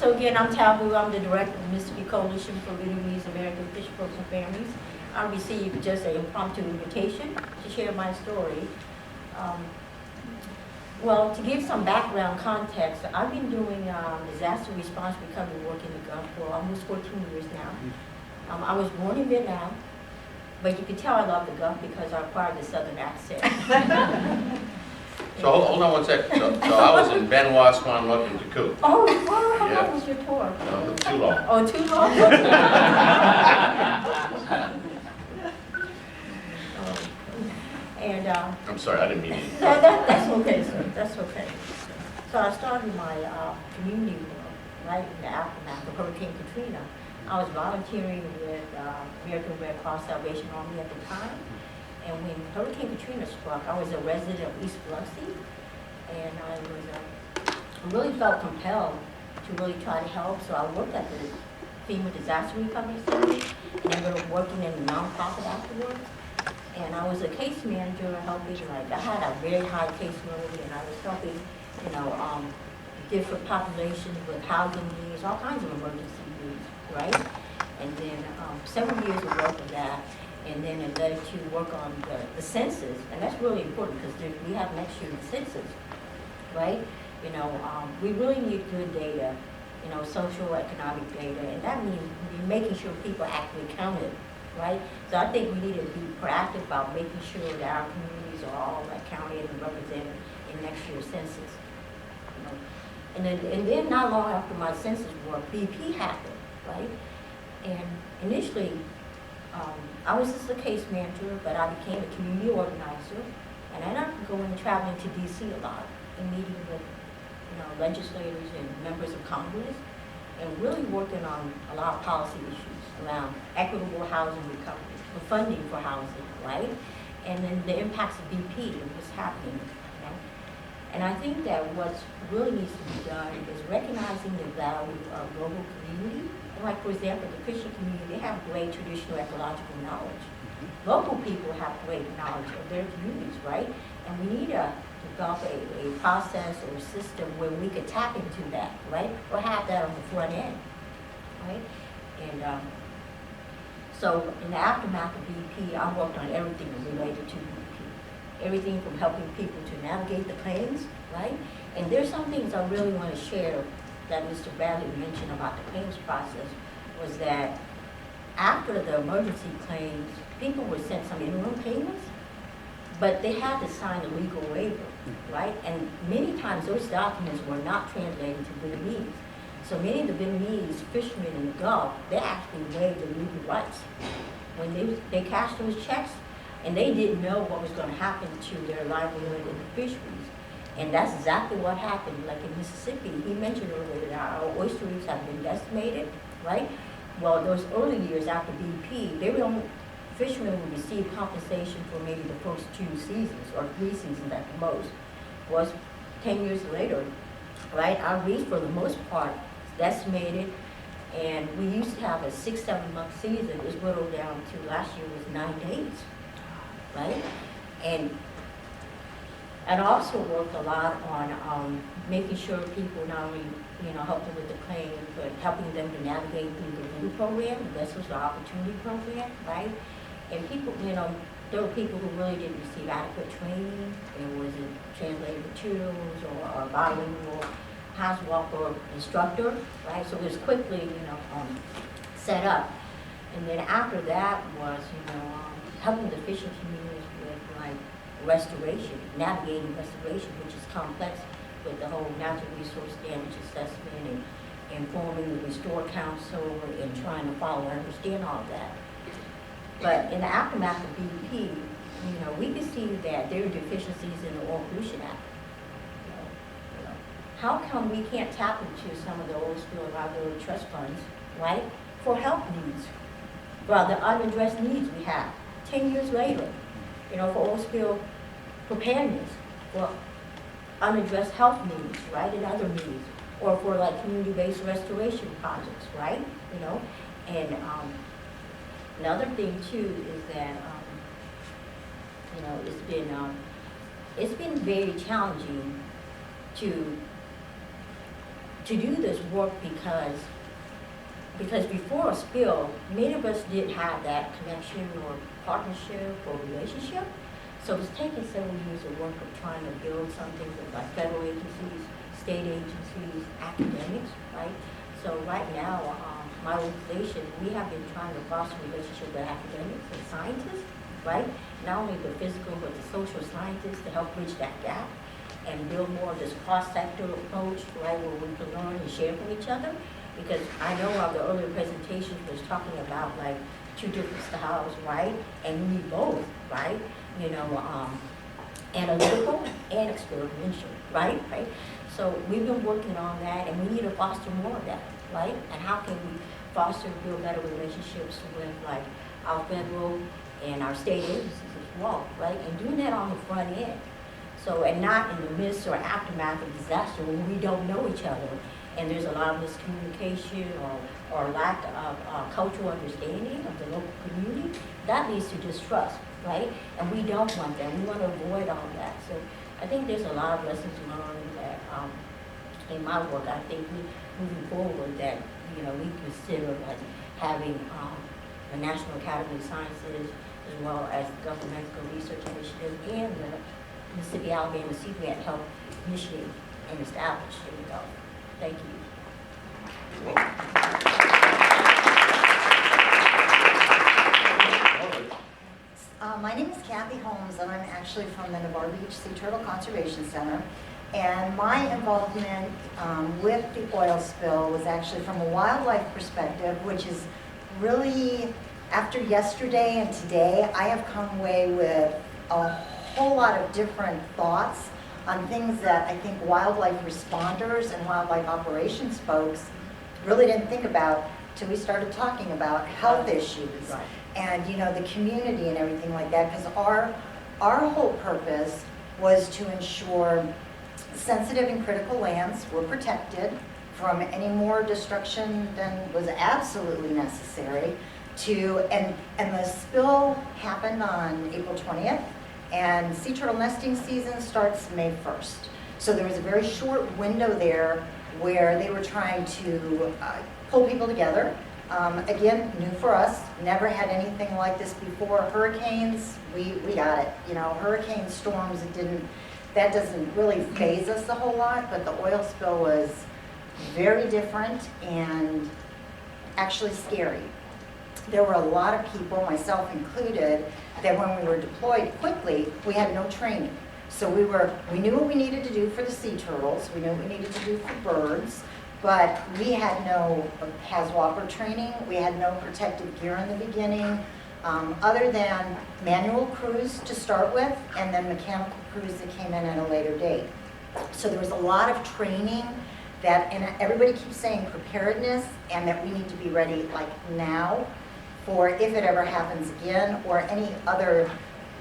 So again, I'm Tabu. I'm the director of the Mississippi Coalition for Vietnamese American Fish Folks and Families. I received just an impromptu invitation to share my story. Um, well, to give some background context, I've been doing disaster response recovery work in the Gulf for almost 14 years now. I was born in Vietnam, but you can tell I love the Gulf because I acquired the Southern accent. So hold on one second. So I was in Benoit, Squanlook, and Takoo. Oh, how Yeah. long was your tour? Too long. Oh, too long? And I'm sorry, I didn't mean to. that's okay, sir. That's okay. So I started my community work right in the aftermath of Hurricane Katrina. I was volunteering with American Red Cross Salvation Army at the time. And when Hurricane Katrina struck, I was a resident of East Biloxi, and I really felt compelled to really try to help. So I worked at the FEMA Disaster Recovery Center, and ended up working in the nonprofit afterwards. And I was a case manager helping, like I had a very high caseload, and I was helping, different populations with housing needs, all kinds of emergency needs, right? And then several years of work of that. And then it led to work on the census, and that's really important because we have next year the census, right? We really need good data, social economic data, and that means making sure people actually counted, right? So I think we need to be proactive about making sure that our communities are all counted and represented in next year's census. And then not long after my census work, BP happened, right? And initially, I was just a case manager, but I became a community organizer, and I ended up traveling to DC a lot and meeting with, legislators and members of Congress, and really working on a lot of policy issues around equitable housing recovery, the funding for housing, right? And then the impacts of BP and what's happening, okay? And I think that what really needs to be done is recognizing the value of local community. Like, for example, the Christian community, they have great traditional ecological knowledge. Local people have great knowledge of their communities, right? And we need to develop a process or a system where we could tap into that, right? Or have that on the front end, right? And so in the aftermath of BP, I worked on everything related to BP. Everything from helping people to navigate the claims, right? And there's some things I really want to share that Mr. Bradley mentioned about the claims process, was that after the emergency claims, people were sent some interim payments, but they had to sign a legal waiver, right? And many times those documents were not translated to Vietnamese. So many of the Vietnamese fishermen in the Gulf, they actually waived their legal rights. When they cashed those checks, and they didn't know what was going to happen to their livelihood in the fisheries. And that's exactly what happened. Like in Mississippi, he mentioned earlier that our oyster reefs have been decimated, right? Well, those early years after BP, fishermen would receive compensation for maybe the first 2 seasons or 3 seasons at the most. Was 10 years later, right? Our reefs, for the most part, is decimated, and we used to have a 6-7 month season. It was whittled down to last year was 9 days, right? And I also worked a lot on making sure people not only, help them with the claim, but helping them to navigate through the VIEW program, the Vessels of Opportunity program, right? And people, there were people who really didn't receive adequate training. There wasn't translated materials or bilingual housework or instructor, right? So it was quickly, set up. And then after that was, helping the fishing communities with restoration, navigating restoration, which is complex with the whole natural resource damage assessment and informing the Restore Council and trying to follow and understand all of that. But in the aftermath of BP, we could see that there are deficiencies in the Oil Pollution Act. How come we can't tap into some of the oil spill liability trust funds, right, for health needs? Well, the unaddressed needs we have 10 years later, for oil spill preparedness, for unaddressed health needs, right, and other needs, or for community-based restoration projects, right, And another thing too is that it's been very challenging to to do this work because before a spill, many of us didn't have that connection or partnership or relationship. So it's taken several years of work of trying to build something with like federal agencies, state agencies, academics, right? So right now, my organization, we have been trying to foster relationships with academics and scientists, right? Not only the physical, but the social scientists to help bridge that gap and build more of this cross-sector approach, right, where we can learn and share from each other. Because I know of the earlier presentations was talking about like two different styles, right? And we need both, right? You know, analytical and experiential, right? Right? So we've been working on that, and we need to foster more of that, right? And how can we foster and build better relationships with like our federal and our state agencies as well, right? And doing that on the front end. So, and not in the midst or aftermath of disaster when we don't know each other and there's a lot of miscommunication or lack of cultural understanding of the local community. That leads to distrust, right? And we don't want that. We want to avoid all that. So I think there's a lot of lessons learned that in my work, I think moving forward that, you know, we consider like having the National Academy of Sciences as well as the Governmental Research Initiative and the Mississippi Alabama Sea Grant help initiate and establish. There we go. Thank you. My name is Kathy Holmes, and I'm actually from the Navarre Beach Sea Turtle Conservation Center. And my involvement with the oil spill was actually from a wildlife perspective, which is really, after yesterday and today, I have come away with a whole lot of different thoughts on things that I think wildlife responders and wildlife operations folks really didn't think about till we started talking about health issues. Right. And you know, the community and everything like that, because our whole purpose was to ensure sensitive and critical lands were protected from any more destruction than was absolutely necessary and the spill happened on April 20th, and sea turtle nesting season starts May 1st. So there was a very short window there where they were trying to pull people together. Again, new for us, never had anything like this before. Hurricanes, we got it. You know, hurricane storms, that doesn't really faze us a whole lot, but the oil spill was very different and actually scary. There were a lot of people, myself included, that when we were deployed quickly, we had no training. So we knew what we needed to do for the sea turtles, we knew what we needed to do for birds, but we had no PASWAPR training, we had no protective gear in the beginning, other than manual crews to start with, and then mechanical crews that came in at a later date. So there was a lot of training and everybody keeps saying preparedness, and that we need to be ready like now for if it ever happens again, or any other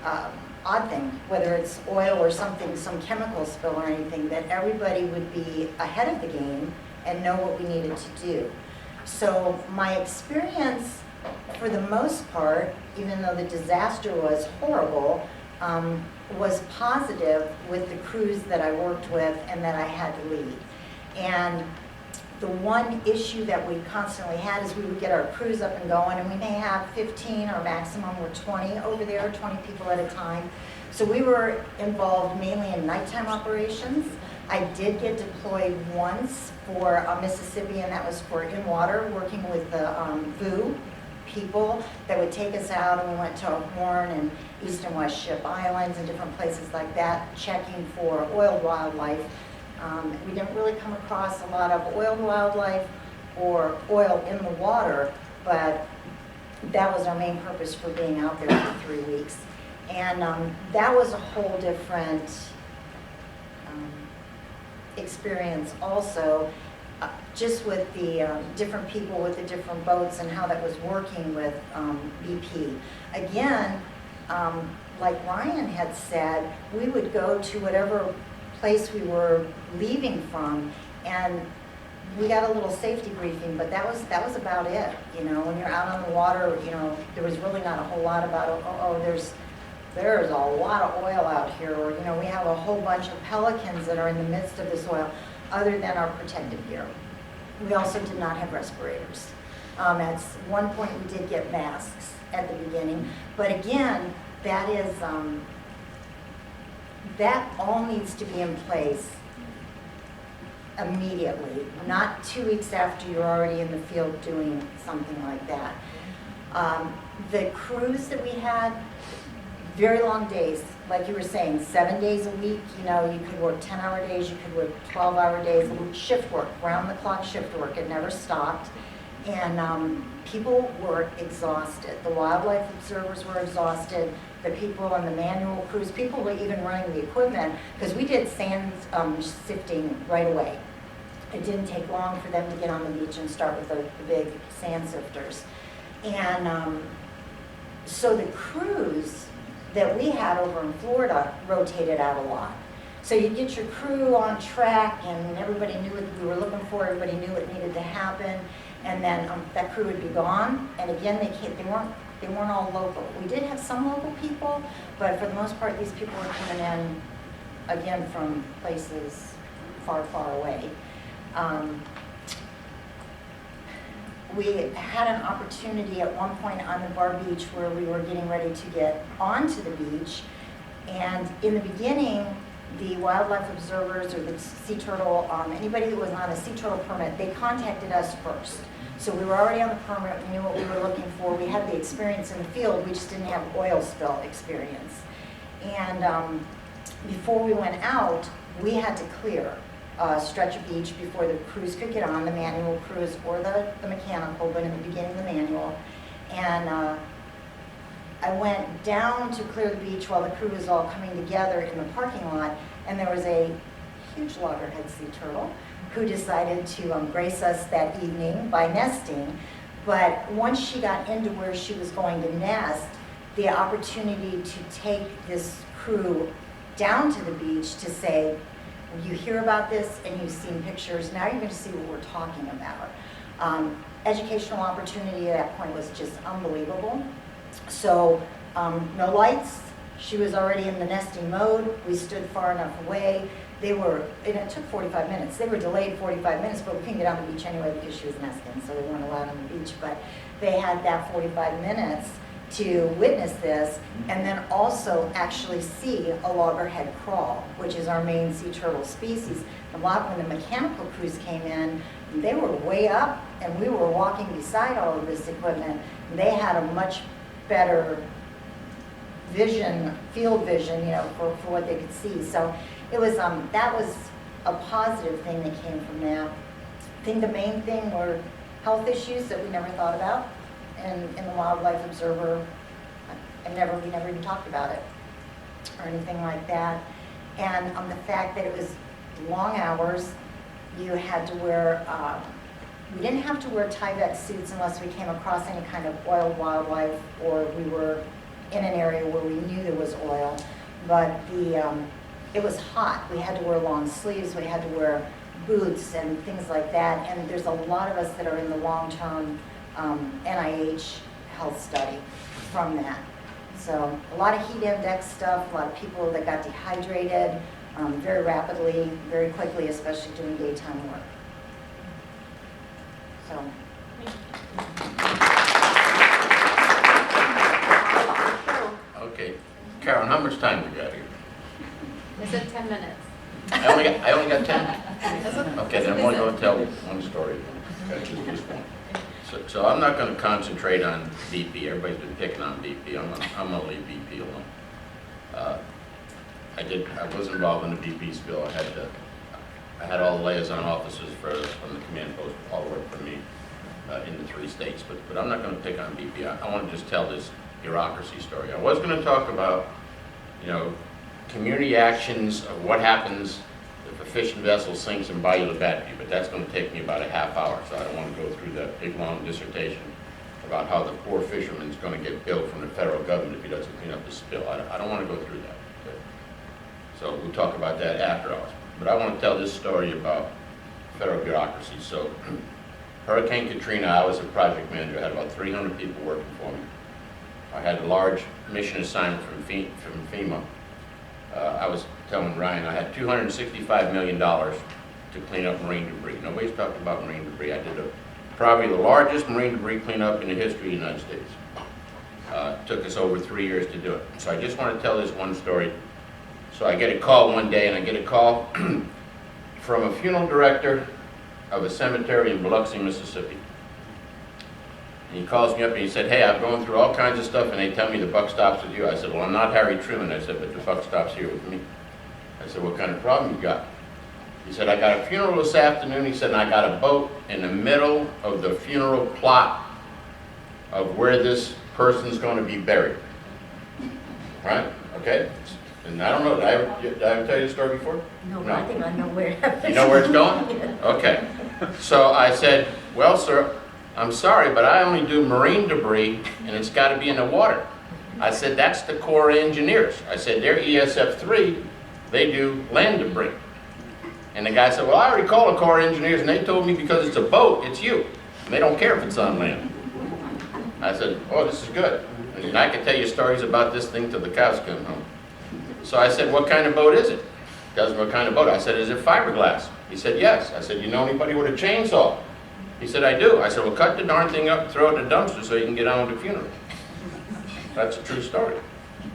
odd thing, whether it's oil or something, some chemical spill or anything, that everybody would be ahead of the game and know what we needed to do. So my experience, for the most part, even though the disaster was horrible, was positive with the crews that I worked with and that I had to lead. And the one issue that we constantly had is we would get our crews up and going, and we may have 15, our maximum were 20 over there, 20 people at a time. So we were involved mainly in nighttime operations. I did get deployed once for Mississippi, and that was for in water, working with the VU people that would take us out, and we went to Horn and East and West Ship Islands and different places like that, checking for oiled wildlife. We didn't really come across a lot of oiled wildlife or oil in the water, but that was our main purpose for being out there for 3 weeks. And that was a whole different experience also, just with the different people with the different boats and how that was working with BP. Again, like Ryan had said, we would go to whatever place we were leaving from, and we got a little safety briefing, but that was about it. You know, when you're out on the water, you know, there was really not a whole lot about, there's a lot of oil out here, or, you know, we have a whole bunch of pelicans that are in the midst of this oil. other than our protective gear. We also did not have respirators. At one point, we did get masks at the beginning, but again, that is, that all needs to be in place immediately, not 2 weeks after you're already in the field doing something like that. The crews that we had, very long days, like you were saying, 7 days a week, you know, you could work 10-hour days, you could work 12-hour days, shift work, round-the-clock shift work, it never stopped. And people were exhausted. The wildlife observers were exhausted, the people on the manual crews, people were even running the equipment, because we did sand sifting right away. It didn't take long for them to get on the beach and start with the big sand sifters. And so the crews that we had over in Florida rotated out a lot. So you get your crew on track and everybody knew what we were looking for, everybody knew what needed to happen, and then that crew would be gone. And again, they weren't all local. We did have some local people, but for the most part, these people were coming in, again, from places far, far away. We had an opportunity at one point on the Bar Beach where we were getting ready to get onto the beach, and in the beginning, the wildlife observers or the sea turtle, anybody that was on a sea turtle permit, they contacted us first. So we were already on the permit, we knew what we were looking for, we had the experience in the field, we just didn't have oil spill experience. And before we went out, we had to clear a stretch of beach before the crews could get on, the manual crews or the mechanical, but in the beginning the manual. And I went down to clear the beach while the crew was all coming together in the parking lot, and there was a huge loggerhead sea turtle who decided to grace us that evening by nesting. But once she got into where she was going to nest, the opportunity to take this crew down to the beach to say, you hear about this and you've seen pictures, now you're going to see what we're talking about. Educational opportunity at that point was just unbelievable. So no lights, she was already in the nesting mode, we stood far enough away. And it took 45 minutes. They were delayed 45 minutes, but we couldn't get on the beach anyway because she was nesting, so they weren't allowed on the beach. But they had that 45 minutes to witness this, and then also actually see a loggerhead crawl, which is our main sea turtle species. When the mechanical crews came in, they were way up, and we were walking beside all of this equipment. They had a much better vision, field vision, you know, for what they could see. So it was that was a positive thing that came from that. I think the main thing were health issues that we never thought about. In the Wildlife Observer, we never even talked about it or anything like that. And the fact that it was long hours, you had to wear, we didn't have to wear Tyvek suits unless we came across any kind of oiled wildlife or we were in an area where we knew there was oil. But it was hot. We had to wear long sleeves, we had to wear boots and things like that. And there's a lot of us that are in the long-term NIH health study from that. So a lot of heat index stuff, a lot of people that got dehydrated very rapidly, very quickly, especially doing daytime work. So. Okay. Karen, how much time we got here? I said 10 minutes. I only got 10? That's what- Okay, then I'm only going to tell one story. Okay, just one. So I'm not going to concentrate on BP. Everybody's been picking on BP. I'm going to leave BP alone. I was involved in the BP spill. I had all the liaison officers from the command post all work for me in the 3 states. But I'm not going to pick on BP. I want to just tell this bureaucracy story. I was going to talk about, community actions of what happens if a fishing vessel sinks in Bayou Labatt, but that's going to take me about a half hour, so I don't want to go through that big, long dissertation about how the poor fisherman's going to get billed from the federal government if he doesn't clean up the spill. I don't want to go through that. Okay? So we'll talk about that after hours. But I want to tell this story about federal bureaucracy. So Hurricane Katrina, I was a project manager. I had about 300 people working for me. I had a large mission assignment from FEMA. I was telling Ryan, I had $265 million to clean up marine debris. Nobody's talked about marine debris. I did probably the largest marine debris cleanup in the history of the United States. Took us over 3 years to do it. So I just want to tell this one story. So I get a call one day, and I get a call from a funeral director of a cemetery in Biloxi, Mississippi. And he calls me up and he said, hey, I'm going through all kinds of stuff, and they tell me the buck stops with you. I said, well, I'm not Harry Truman. I said, but the buck stops here with me. I said, what kind of problem you got? He said, I got a funeral this afternoon. He said, and I got a boat in the middle of the funeral plot of where this person's going to be buried. Right? Okay? And I don't know, did I ever tell you the story before? No, but I think I know where. You know where it's going? Okay. So I said, well, sir, I'm sorry, but I only do marine debris, and it's got to be in the water. I said, that's the Corps of Engineers. I said, they're ESF3, they do land debris. And the guy said, well, I already called the Corps of Engineers, and they told me because it's a boat, it's you. And they don't care if it's on land. I said, oh, this is good. And I can tell you stories about this thing till the cows come home. So I said, what kind of boat is it? He tells me what kind of boat. I said, is it fiberglass? He said, yes. I said, you know anybody with a chainsaw? He said, I do. I said, well, cut the darn thing up and throw it in the dumpster so you can get on with the funeral. That's a true story.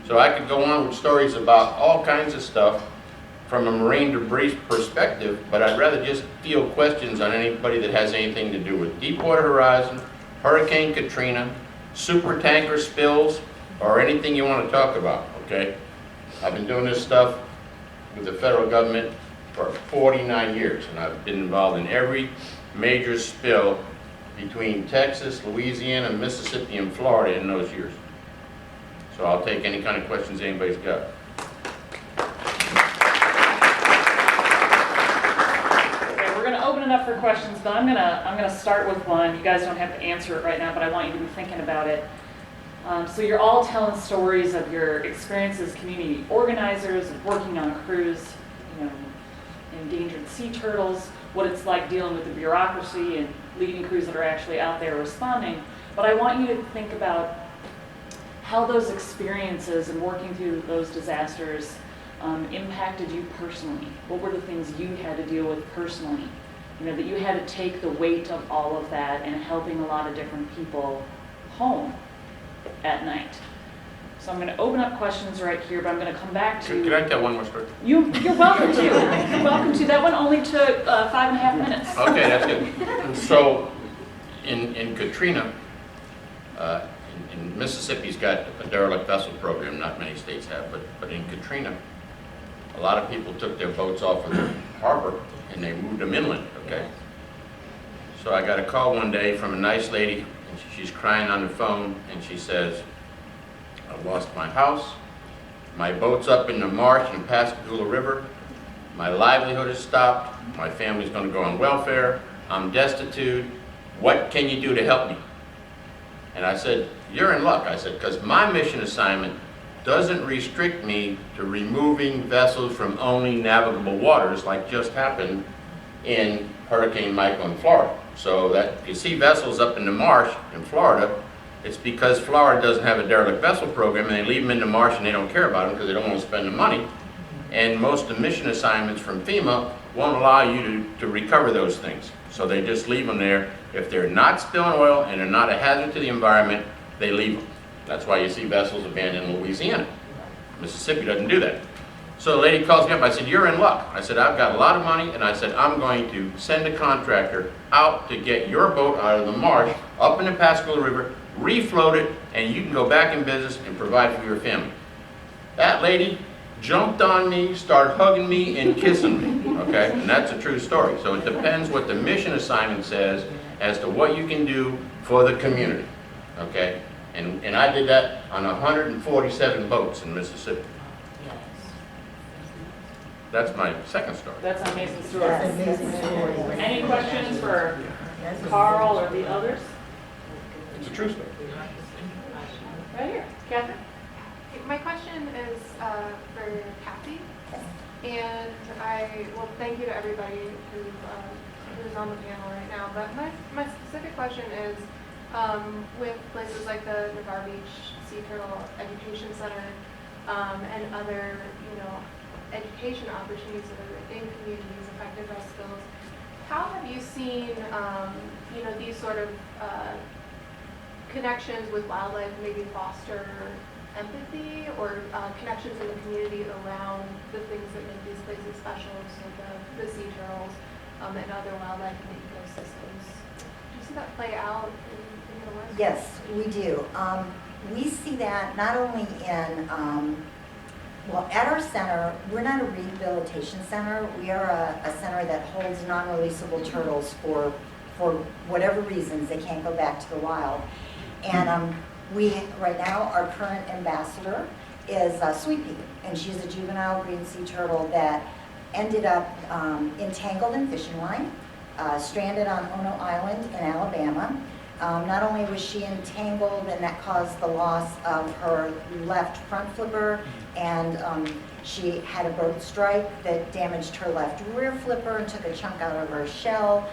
So I could go on with stories about all kinds of stuff from a marine debris perspective, but I'd rather just field questions on anybody that has anything to do with Deepwater Horizon, Hurricane Katrina, super tanker spills, or anything you want to talk about, okay? I've been doing this stuff with the federal government for 49 years, and I've been involved in every major spill between Texas, Louisiana, Mississippi, and Florida in those years. So I'll take any kind of questions anybody's got. Okay, we're going to open it up for questions, but I'm gonna start with one. You guys don't have to answer it right now, but I want you to be thinking about it. So you're all telling stories of your experiences, community organizers, of working on a cruise, you know, endangered sea turtles, what it's like dealing with the bureaucracy and leading crews that are actually out there responding. But I want you to think about how those experiences and working through those disasters impacted you personally. What were the things you had to deal with personally? You know, that you had to take the weight of all of that and helping a lot of different people home at night. So I'm going to open up questions right here, but I'm going to come back to... Can I tell one more story? You're welcome to. You're welcome to. That one only took 5.5 minutes. Okay, that's good. So, in Katrina, in Mississippi's got a derelict vessel program, not many states have, but in Katrina, a lot of people took their boats off of the harbor and they moved them inland, okay? So I got a call one day from a nice lady, and she's crying on the phone, and she says, I've lost my house, my boat's up in the marsh in Pascagoula River, my livelihood is stopped, my family's going to go on welfare, I'm destitute, what can you do to help me? And I said, you're in luck. I said, because my mission assignment doesn't restrict me to removing vessels from only navigable waters like just happened in Hurricane Michael in Florida. So that if you see vessels up in the marsh in Florida, it's because Florida doesn't have a derelict vessel program, and they leave them in the marsh and they don't care about them because they don't want to spend the money. And most of the mission assignments from FEMA won't allow you to recover those things. So they just leave them there. If they're not spilling oil and they're not a hazard to the environment, they leave them. That's why you see vessels abandoned in Louisiana. Mississippi doesn't do that. So the lady calls me up. I said, you're in luck. I said, I've got a lot of money, and I said, I'm going to send a contractor out to get your boat out of the marsh, up in the Pascagoula River, refloat it, and you can go back in business and provide for your family. That lady jumped on me, started hugging me and kissing me, okay? And that's a true story. So it depends what the mission assignment says as to what you can do for the community, okay? And I did that on 147 boats in Mississippi. Yes. That's my second story. That's an amazing story. That's an amazing story. Any questions for That's a- Carl or the others? It's a true story. Right here. Catherine? My question is for Kathy, and thank you to everybody who's on the panel right now. But my specific question is, with places like the Navarre Beach Sea Turtle Education Center and other, education opportunities that are in communities affected by spills. How have you seen, these sort of connections with wildlife maybe foster empathy or connections in the community around the things that make these places special, so the sea turtles and other wildlife in the ecosystems? Do you see that play out in your work? Yes, we do. We see that not only in, at our center, we're not a rehabilitation center. We are a center that holds non-releasable turtles for whatever reasons they can't go back to the wild. And we, right now, our current ambassador is Sweet Pea, and she's a juvenile green sea turtle that ended up entangled in fishing line, stranded on Ono Island in Alabama. Not only was she entangled, and that caused the loss of her left front flipper, and she had a bird strike that damaged her left rear flipper and took a chunk out of her shell.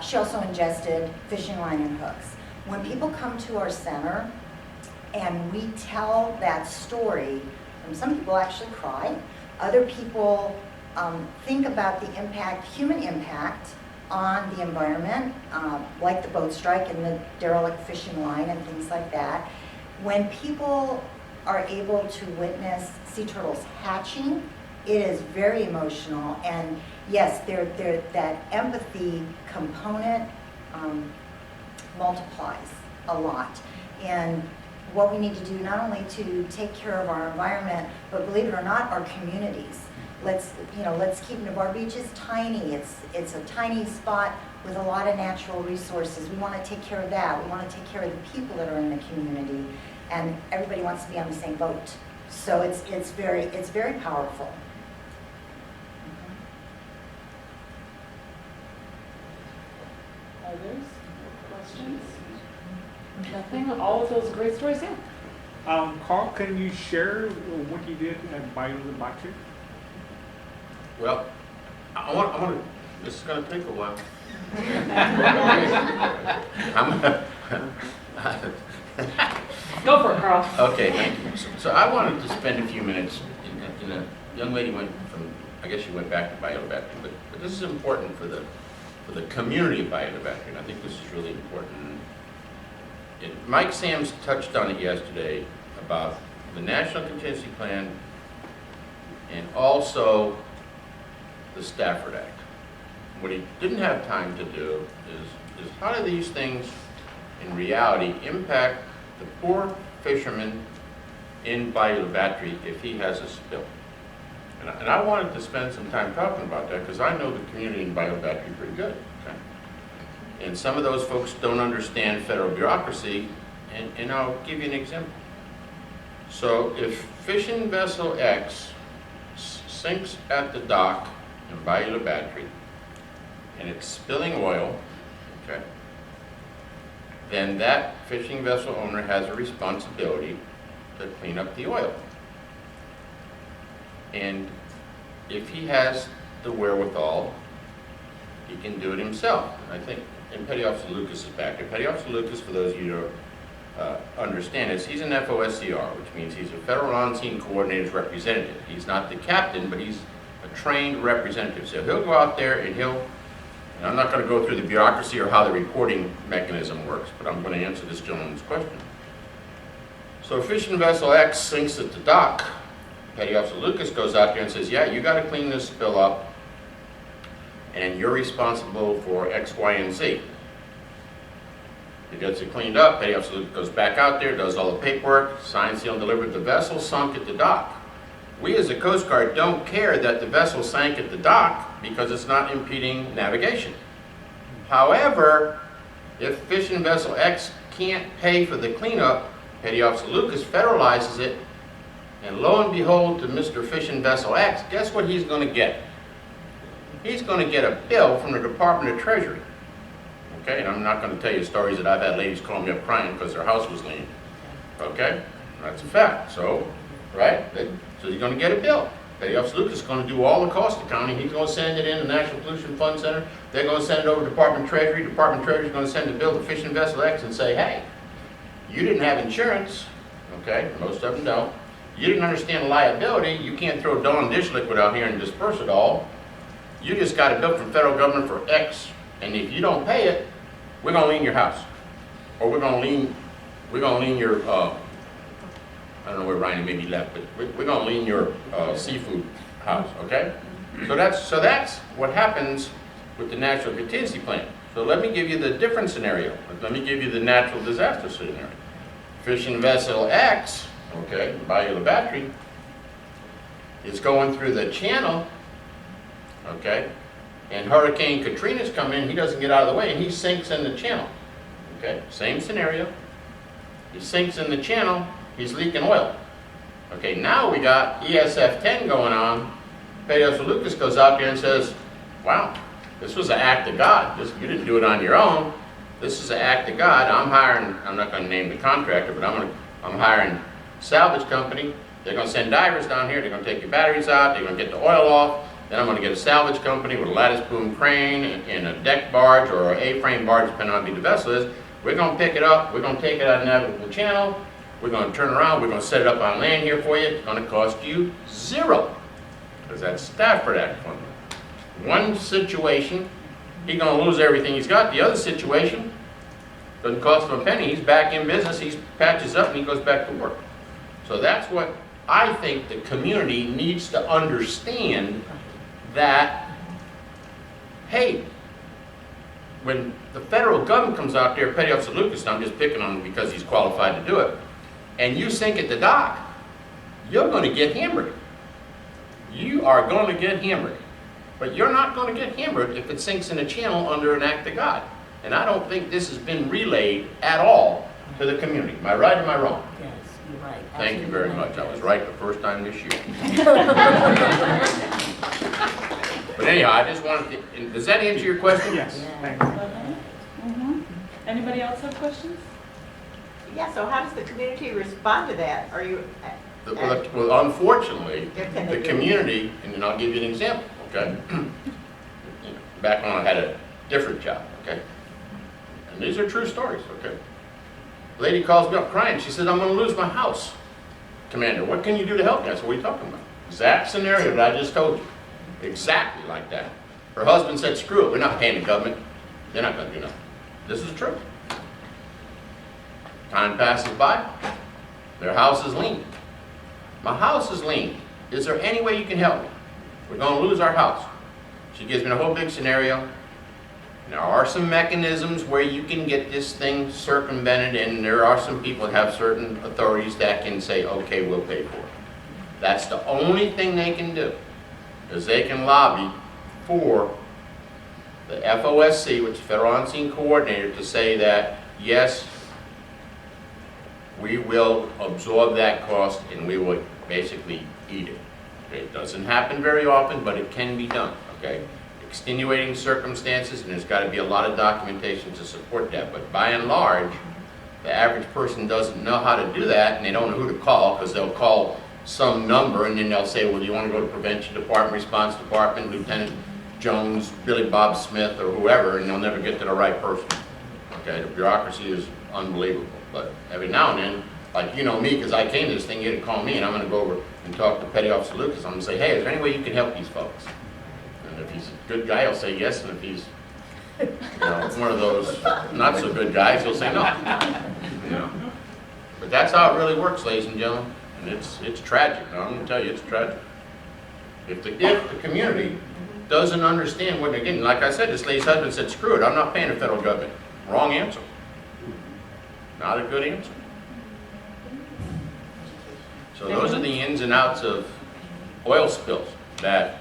She also ingested fishing line and hooks. When people come to our center and we tell that story, some people actually cry. Other people think about the human impact on the environment, like the boat strike and the derelict fishing line and things like that. When people are able to witness sea turtles hatching, it is very emotional. And yes, that empathy component multiplies a lot. And what we need to do, not only to take care of our environment, but believe it or not, our communities. Let's keep Navarre Beach is tiny. It's a tiny spot with a lot of natural resources. We want to take care of that. We want to take care of the people that are in the community, and everybody wants to be on the same boat. So it's very powerful. Others? Questions? Nothing? All of those great stories, yeah. Carl, can you share what you did at Bayou de Bache? Well, I want to, this is going to take a while. Go for it, Carl. Okay, thank you. So I wanted to spend a few minutes, in a young lady went from, I guess she went back to Bayou de Bache, but this is important for the community of Bayou de Bache, and I think this is really important. Mike Sams touched on it yesterday about the National Contingency Plan and also the Stafford Act. What he didn't have time to do is how do these things in reality impact the poor fisherman in Bayou de Bache if he has a spill? And I wanted to spend some time talking about that because I know the community in Bayou de Bache pretty good. Okay? And some of those folks don't understand federal bureaucracy, and I'll give you an example. So if fishing vessel X sinks at the dock in Bayou de Bache, and it's spilling oil, okay, then that fishing vessel owner has a responsibility to clean up the oil. And if he has the wherewithal, he can do it himself. I think, and Petty Officer Lucas is back. And Petty Officer Lucas, for those of you who understand this, he's an FOSCR, which means he's a Federal On-Scene Coordinator's representative. He's not the captain, but he's a trained representative. So he'll go out there and and I'm not going to go through the bureaucracy or how the reporting mechanism works, but I'm going to answer this gentleman's question. So fishing vessel X sinks at the dock. Petty Officer Lucas goes out there and says, yeah, you got to clean this spill up, and you're responsible for X, Y, and Z. He gets it cleaned up. Petty Officer Lucas goes back out there, does all the paperwork, signed, sealed, and delivered. The vessel sunk at the dock. We as the Coast Guard don't care that the vessel sank at the dock because it's not impeding navigation. However, if fishing vessel X can't pay for the cleanup, Petty Officer Lucas federalizes it, and lo and behold to Mr. Fishing Vessel X, guess what he's going to get? He's going to get a bill from the Department of Treasury. Okay, and I'm not going to tell you stories that I've had ladies call me up crying because their house was leaning. Okay, that's a fact. So, right? So he's going to get a bill. Petty Officer Lucas is going to do all the cost accounting. He's going to send it in the National Pollution Fund Center. They're going to send it over to Department of Treasury. Department of Treasury is going to send the bill to Fishing Vessel X and say, hey, you didn't have insurance. Okay, most of them don't. You didn't understand the liability. You can't throw Dawn dish liquid out here and disperse it all. You just got a bill from federal government for X, and if you don't pay it, we're gonna lien your house. Or we're gonna lien your, I don't know where Ryan maybe left, but we're gonna lien your seafood house, okay? So that's what happens with the natural contingency plan. So let me give you the different scenario. Let me give you the natural disaster scenario. Fishing vessel X, okay, Bayou La Battery, is going through the channel, okay, and Hurricane Katrina's come in, he doesn't get out of the way, and he sinks in the channel, okay, same scenario. He sinks in the channel, he's leaking oil. Okay, now we got ESF 10 going on. Pedro Lucas goes out there and says, wow, this was an act of God. You didn't do it on your own. This is an act of God. I'm not going to name the contractor, but I'm hiring salvage company. They're going to send divers down here. They're going to take your batteries out. They're going to get the oil off. Then I'm going to get a salvage company with a lattice boom crane and a deck barge or an A-frame barge, depending on how big the vessel is. We're going to pick it up. We're going to take it out of the navigable channel. We're going to turn around. We're going to set it up on land here for you. It's going to cost you $0, because that's Stafford Act funding. One situation, he's going to lose everything he's got. The other situation, doesn't cost him a penny. He's back in business. He patches up and he goes back to work. So that's what I think the community needs to understand, that, hey, when the federal government comes out there, Petty Officer Lucas, and I'm just picking on him because he's qualified to do it, and you sink at the dock, you're going to get hammered. You are going to get hammered. But you're not going to get hammered if it sinks in a channel under an act of God. And I don't think this has been relayed at all to the community. Am I right or am I wrong? Yes, you're right. Thank you very much. I was right the first time this year. But anyhow, I just wanted to, does that answer your question? Yes, Yeah. thank you. Okay. Mhm. Anybody else have questions? Yeah, so how does the community respond to that? Are you, Well, unfortunately, Can they the do it? community, and then I'll give you an example, okay? Back when I had a different job, okay? And these are true stories, okay? Lady calls me up crying. She said, I'm going to lose my house. Commander, what can you do to help me? I said, what are you talking about? Exact scenario that I just told you. Exactly like that. Her husband said, screw it, we're not paying the government. They're not going to do nothing. This is true. Time passes by. Their house is lean. My house is lean. Is there any way you can help me? We're going to lose our house. She gives me the whole big scenario. There are some mechanisms where you can get this thing circumvented, and there are some people that have certain authorities that can say, okay, we'll pay for it. That's the only thing they can do, is they can lobby for the FOSC, which is Federal On-Scene Coordinator, to say that, yes, we will absorb that cost and we will basically eat it. Okay, it doesn't happen very often, but it can be done, okay? Extenuating circumstances, and there's got to be a lot of documentation to support that. But by and large, the average person doesn't know how to do that, and they don't know who to call, because they'll call some number and then they'll say, well, do you want to go to Prevention Department, Response Department, Lieutenant Jones, Billy Bob Smith, or whoever, and they'll never get to the right person. Okay, the bureaucracy is unbelievable. But every now and then, like you know me, because I came to this thing, you had to call me, and I'm going to go over and talk to Petty Officer Lucas. I'm going to say, hey, is there any way you can help these folks? And if he's a good guy, he'll say yes, and if he's one of those not so good guys, he'll say no. You know. But that's how it really works, ladies and gentlemen, and it's tragic. Now, I'm going to tell you, it's tragic. If the community doesn't understand what they're getting, like I said, this lady's husband said, screw it, I'm not paying the federal government. Wrong answer. Not a good answer. So those are the ins and outs of oil spills that,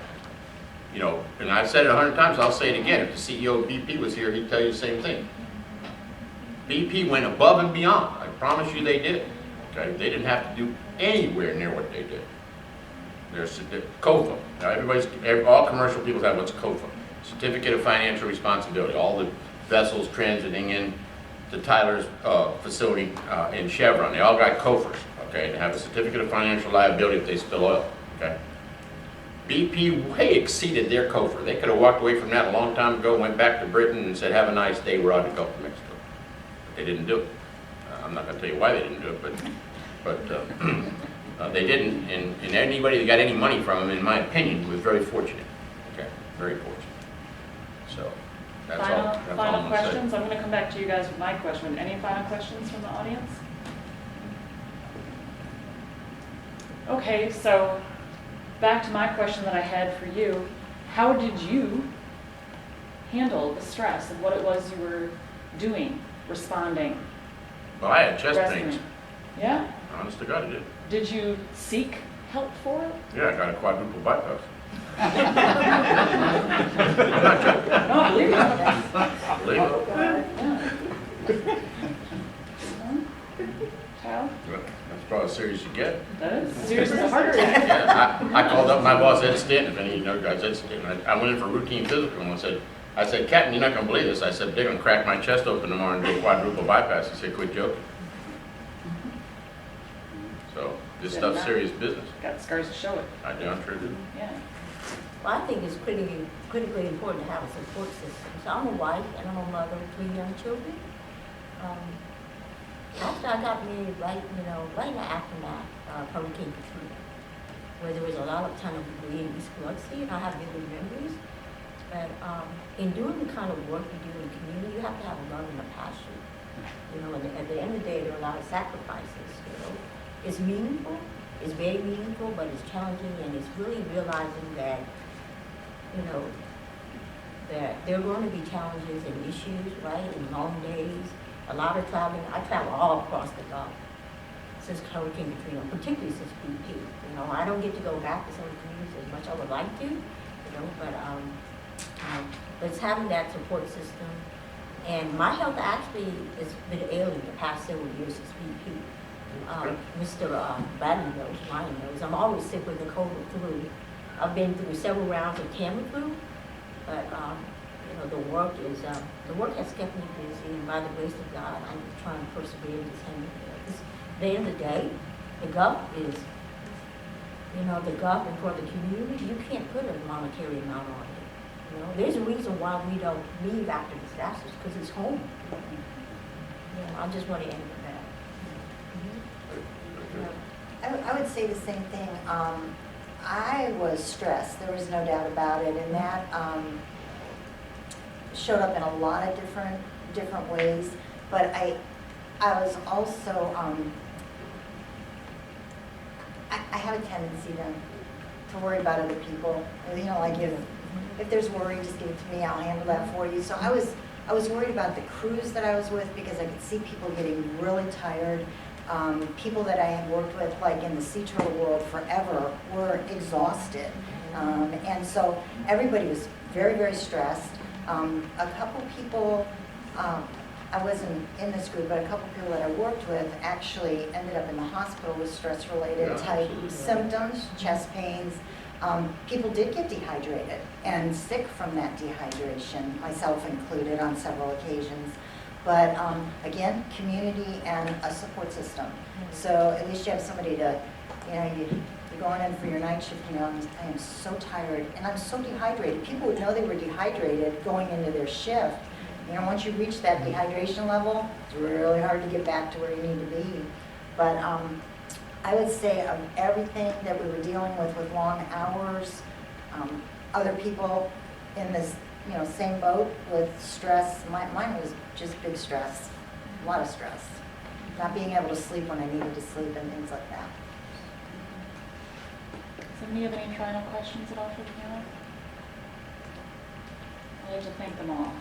you know, and I've said it 100 times, I'll say it again. If the CEO of BP was here, he'd tell you the same thing. BP went above and beyond. I promise you they did. Okay? They didn't have to do anywhere near what they did. There's COFA. Now all commercial people have what's COFA, Certificate of Financial Responsibility. All the vessels transiting in to Tyler's facility in Chevron, they all got COFAs. Okay, they have a Certificate of Financial Liability if they spill oil. Okay. BP way exceeded their COFA. They could have walked away from that a long time ago, went back to Britain and said, have a nice day, we're out of Gulf of Mexico. But they didn't do it. I'm not going to tell you why they didn't do it, but They didn't, and anybody that got any money from them, in my opinion, was very fortunate. Okay, very fortunate. So, that's all. That's all I'm Final gonna say. questions? I'm gonna come back to you guys with my question. Any final questions from the audience? Okay, so back to my question that I had for you. How did you handle the stress of what it was you were doing, responding, Well, I had chest rescuing? pains. Yeah? Honest to God, I did. Did you seek help for it? Yeah, I got a quadruple bypass. No, I believe you. Believe it. Yeah. Kyle? That's probably as serious as you get. That is serious as a heart attack. Yeah, I called up my boss, Ed Stanton, if any of you know guys, Ed Stanton. I went in for routine physical and I said, Captain, you're not gonna believe this. I said, they're gonna crack my chest open tomorrow and do a quadruple bypass. He said, quit joking. So, this stuff's serious business. Got scars to show it. I do, I'm sure do. Yeah. Well, I think it's critically important to have a support system. So I'm a wife and I'm a mother of 3 young children. After I got married, right in the aftermath of Hurricane Katrina, where there was a lot of tunnel debris in East Biloxi, and I have vivid memories. But in doing the kind of work you do in the community, you have to have a love and a passion. And at the end of the day, there are a lot of sacrifices. It's meaningful, it's very meaningful, but it's challenging, and it's really realizing that, that there are going to be challenges and issues, right, and long days, a lot of traveling. I travel all across the Gulf since Hurricane Katrina, particularly since BP. I don't get to go back to some of the communities as much as I would like to, but it's having that support system. And my health actually has been ailing the past several years since BP. Mr. Bradley knows, Ryan knows, I'm always sick with the cold and flu. I've been through several rounds of Tamiflu, but the work has kept me busy, and by the grace of God, I'm just trying to persevere and just hang in there. Because at the end of the day, the Gulf is, the Gulf, and for the community, you can't put a monetary amount on it. There's a reason why we don't leave after disasters, because it's home. I just want to end with that. I would say the same thing. I was stressed, there was no doubt about it, and that showed up in a lot of different ways. But I was also, I have a tendency to worry about other people. Like if there's worry, just give it to me, I'll handle that for you. So I was worried about the crews that I was with, because I could see people getting really tired. People that I had worked with, like in the sea turtle world forever, were exhausted. And so everybody was very, very stressed. A couple people, I wasn't in this group, but a couple people that I worked with actually ended up in the hospital with stress-related type symptoms, chest pains. People did get dehydrated and sick from that dehydration, myself included on several occasions. But again, community and a support system. So at least you have somebody to, you're going in for your night shift, I am so tired and I'm so dehydrated. People would know they were dehydrated going into their shift. Once you reach that dehydration level, it's really hard to get back to where you need to be. But I would say of everything that we were dealing with long hours, other people in this same boat with stress. Mine was just big stress, a lot of stress. Not being able to sleep when I needed to sleep and things like that. Does anybody have any final questions at all for the panel? I'd like to thank them all.